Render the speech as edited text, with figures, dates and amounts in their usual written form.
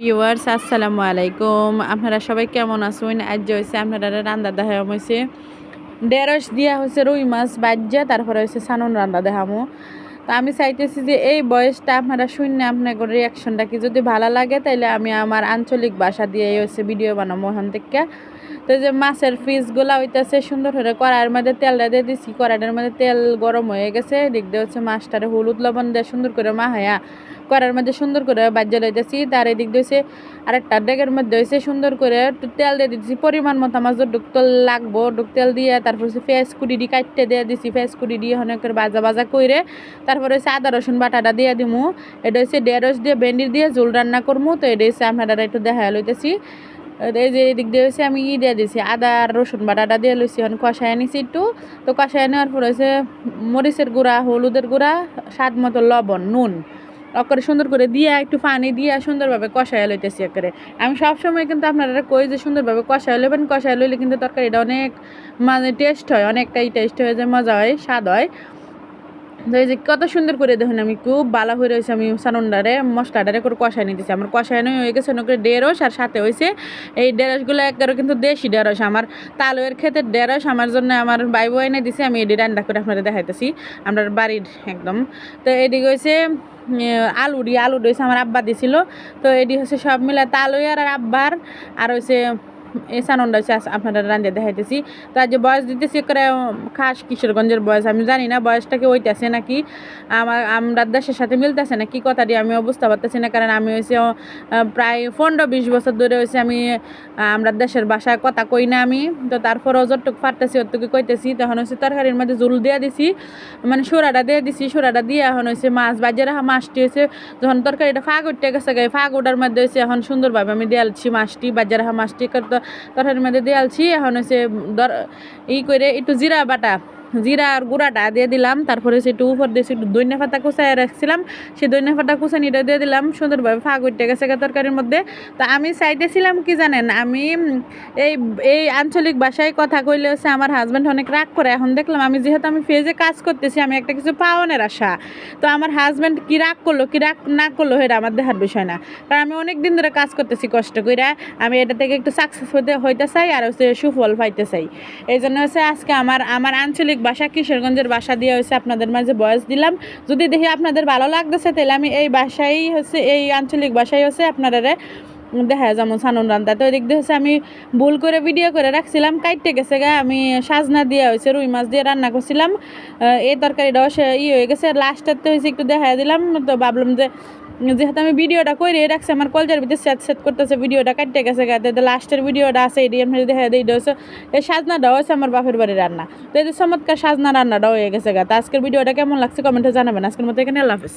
Viewers আসসালামু আলাইকুম। আপনারা সবাই কেমন আছেন? আজ হয়েছে আপনারা রান্না দেখা হয়েছে ঢেঁড়স দিয়া হয়েছে রুই মাছ বাজ্যা, তারপরে হয়েছে সানুন রান্না দেখামো। তো আমি চাইতেছি যে এই বয়সটা আপনারা শুনে আপনার রিয়াকশনটা কি যদি ভালো লাগে তাইলে আমি আমার আঞ্চলিক ভাষা দিয়ে হয়েছে ভিডিও বানাবো ওখান থেকে। তো এই যে মাছের পিসগুলা হইতেছে সুন্দর করে কড়াইয়ের মধ্যে তেলটা দিয়ে দিচ্ছি, কড়াইটার মধ্যে তেল গরম হয়ে গেছে, দিক দিয়ে হচ্ছে মাছটারে হলুদ লবণ দিয়ে সুন্দর করে মাহায়া কড়াইয়ের মধ্যে সুন্দর করে বাজ্যা লইতেছি। তার এদিক দিয়েছে আরেকটা ডেগের মধ্যে হয়েছে সুন্দর করে একটু তেল দিয়ে দিচ্ছি পরিমাণ মতো, আমার যে ডুক তেল লাগবো ডুক তেল দিয়ে তারপর হচ্ছে পেঁয়াজ কুটি দিয়ে কাটতে দিয়ে দিছি, পেঁয়াজ কুটি দিয়ে অনেক করে ভাজা ভাজা করে তারপরে হচ্ছে আদা রসুন বাটাটা দিয়ে দিমু। এটা হচ্ছে ঢেঁড়স দিয়ে ভেন্ডি দিয়ে ঝোল রান্না করবো। তো এটা হচ্ছে আপনারা একটু দেখা লইতেছি। এই যে এদিক দিয়ে হচ্ছে আমি দিয়ে দিছি আদা আর রসুন বাটাটা দিয়ে লইছি, এখন কষায় নিছি একটু। তো কষায় নেওয়ার পর হচ্ছে মরিচের গুঁড়া, হলুদের গুঁড়া, স্বাদ মতো লবণ, নুন অকরে সুন্দর করে দিয়ে একটু পানি দিয়ে সুন্দরভাবে কষায় লইতেছি একেবারে। আমি সবসময় কিন্তু আপনারা কই যে সুন্দরভাবে কষায় লইবেন, কষায় লইলে কিন্তু তরকারিটা অনেক মানে টেস্ট হয়, অনেকটাই টেস্ট হয়ে যায়, মজা হয়, স্বাদ হয়। তো এই যে কত সুন্দর করে দেখুন আমি খুব ভালো হয়ে রয়েছে, আমি সানুনডারে মশলাটারে করে কষায় নিতেছি। আমার কষায় নিয়ে হয়ে গেছে করে ঢেঁড়স, আর সাথে হয়েছে এই ঢেঁড়সগুলো একবারে কিন্তু দেশি ঢেঁড়স, আমার তালুয়ের ক্ষেতের ঢেঁড়স আমার জন্য আমার ভাই বউ এনে দিছে। আমি এটি রান্না করে আপনাদের দেখাইতেছি আমার বাড়ির একদম। তো এদিকে হয়েছে আলু হয়েছে আমার আব্বা দিছিল। তো এটি হচ্ছে সব মিলে তালুয়ার আর আব্বার আর হয়েছে এই সানন্ডা হচ্ছে আপনারা রান্ধিয়ে দেখাইতেছি। তো আজ বয়স দিতেছি করে খাস কিশোরগঞ্জের বয়স, আমি জানি না বয়সটাকে ওইতেছে নাকি আমরা দেশের সাথে মিলতেছে না কি কথাটি আমিও বুঝতে পারতেছি না, কারণ আমি হয়েছে প্রায় 15-20 বছর ধরে হয়েছে আমি আমরা দেশের ভাষায় কথা কই না আমি। তো তারপরেও যতটুকু পারতেছি অতটুকু কইতেছি। তখন হচ্ছে তরকারির মধ্যে ঝোল দিয়ে দিছি, মানে সোড়াটা দিয়ে দিছি, সোড়াটা দিয়ে এখন হয়েছে মাছ বাজে রাখা মাছটি হয়েছে যখন তরকারিটা ফাঁক উঠতে গেছে ফাঁক ওটার মধ্যে হয়েছে এখন সুন্দরভাবে আমি দিয়ালছি মাছটি বাজে রাখা মাছটি তরকারির মধ্যে দিয়ালছি। এখন হচ্ছে করে একটু জিরা বাটা, জিরা আর গুঁড়াটা দিয়ে দিলাম, তারপরে হচ্ছে একটু উপর দিয়েছি একটু ধনিয়া পাতা কুচায় রাখছিলাম, সেই ধনিয়া পাতা কুচানিটা দিয়ে দিলাম, সুন্দরভাবে ফাঁক উঠতে গেছে তরকারির মধ্যে। তো আমি চাইতেছিলাম কি জানেন, আমি এই এই আঞ্চলিক ভাষায় কথা কইলে হচ্ছে আমার হাজব্যান্ড অনেক রাগ করে। এখন দেখলাম আমি যেহেতু আমি ফেজে কাজ করতেছি, আমি একটা কিছু পাওনের আশা, তো আমার হাজব্যান্ড কি রাগ করলো কি রাগ না করলো এটা আমার দেখার বিষয় না, কারণ আমি অনেক দিন ধরে কাজ করতেছি কষ্ট করে, আমি এটা থেকে একটু সাকসেস হইতে চাই আর হচ্ছে সুফল পাইতে চাই। এই জন্য হচ্ছে আজকে আমার আঞ্চলিক ভাষা কিশোরগঞ্জের ভাষা দিয়ে হচ্ছে আপনাদের মাঝে বয়স দিলাম। যদি দেখি আপনাদের ভালো লাগতেছে তাহলে আমি এই ভাষাই হচ্ছে এই আঞ্চলিক ভাষাই হচ্ছে আপনারা দেখা যেমন সানুন রান্না। তো এদিক দিয়ে হচ্ছে আমি ভুল করে ভিডিও করে রাখছিলাম, কাইটে গেছে আমি সাজনা দিয়ে হয়েছে রুই মাছ দিয়ে রান্না করছিলাম, এই তরকারিটাও হয়ে গেছে। লাস্টারতে হয়েছে একটু দেখা দিলাম, তো ভাবলাম যে যেহেতু আমি ভিডিওটা করে রাখছি আমার কলজার ভিতরে সেট করতেছে, ভিডিওটা কাটতে গেছে লাস্টের ভিডিওটা আছে এটি আমি দেখা দিই। এটা হচ্ছে এই সাজনাটাও হচ্ছে আমার বাপের বাড়ির রান্না। তো এই যে চমৎকার সাজনা রান্নাটাও হয়ে গেছে তো আজকের ভিডিওটা কেমন লাগছে কমেন্টে জানাবেন। আজকের মতো এখানে আল্লাহ হাফেজ।